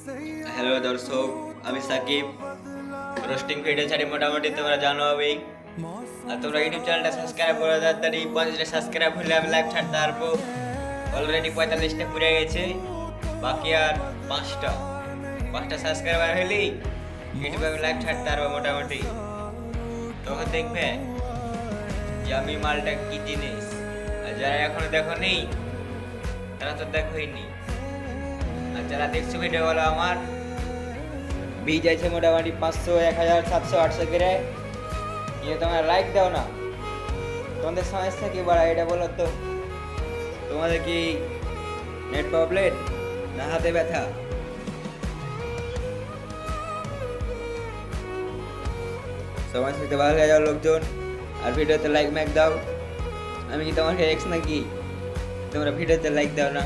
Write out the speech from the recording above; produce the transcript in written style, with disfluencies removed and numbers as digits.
Hello দর্শক, আমি Shakib. Roasting video ছাড়ি মোটামুটি তোমরা জানো হবেই। আর তোমরা ইউটিউব চ্যানেলটা সাবস্ক্রাইব করে তাড়াতাড়ি 50টা সাবস্ক্রাইব হলে আমি লাইভ ছাড়তে পারবো। অলরেডি 45টা পুড়ে গেছে, বাকি আর পাঁচটা সাবস্ক্রাইবার হলেই ইউটিউবে আমি লাইভ ছাড়তে পারবো মোটামুটি। তখন দেখবে যে আমি মালটা কি জিনিস। আর যারা এখনো দেখো নেই তারা তো দেখোই নি, আর যারা দেখছো ভিডিওগুলো আমার ভিজ আছে মোটামুটি 500, 1000, 700, 800 করে। নিয়ে তোমরা লাইক দাও না, তোমাদের সমস্যা কি বাড়া এটা বলো তো? তোমাদের কি নেট প্রবলেম না হাতে ব্যথা? সমাজ থেকে ভালো হয়ে যাও লোকজন, আর ভিডিওতে লাইক ম্যাক দাও। আমি কি তোমাকে এক্স নাকি? তোমরা ভিডিওতে লাইক দাও না?